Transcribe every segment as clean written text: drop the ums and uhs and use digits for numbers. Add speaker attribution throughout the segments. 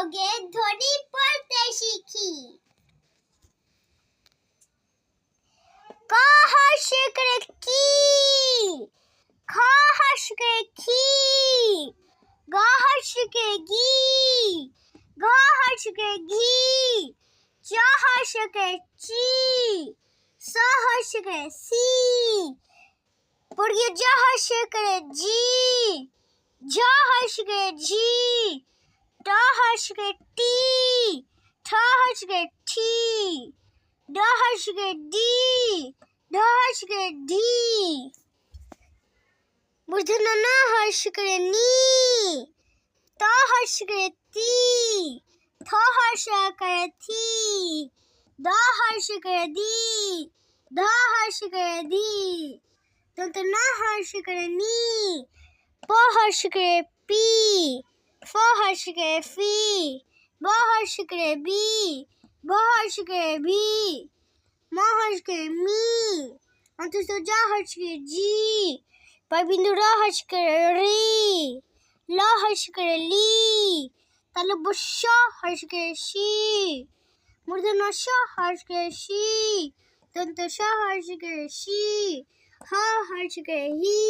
Speaker 1: যোগে ধ্বনি পড়তে শিখি। ক হর্ষে করে কি, খ হর্ষে করে খি, গ হর্ষে করে গি, ঘ হর্ষে করে ঘি, চ হর্ষে করে চি, স হর্ষে করে সি, জ হর্ষে করে জি, ঝ হর্ষে করে ঝি, ট হর্ষে করে টি, ঠ হর্ষে করে ঠি, ড হর্ষে করে ডি, ঢ হর্ষে করে ঢি, মূর্ধন্য ন হর্ষে করে নি, ত হর্ষে করে তি, থ হর্ষে করে থি, দ হর্ষে করে দি, ধ হর্ষে করে ধি, দন্ত ন হর্ষে করে নি, প হর্ষে করে পি, ফ হর্ষে করে ফি, ব হর্ষে করে বি, ভ হর্ষে করে ভি, ম হর্ষে করে মি, অন্তস্থ জ হর্ষে করে জি, পরবিন্দু র হর্ষে করে রি, ল হর্ষে করে লি, তালব্য শ হর্ষে করে শি, মূর্ধন্য ষ হর্ষে করে শি, দন্ত স হর্ষে করে শি, হ হর্ষে করে হি,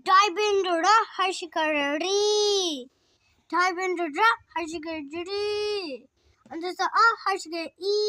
Speaker 1: ডয়বিন্দু র হর্ষে করে রি, ঢয়বিন্দু র হর্ষে করে রি, অন্তস্থ অ হর্ষে করে ই।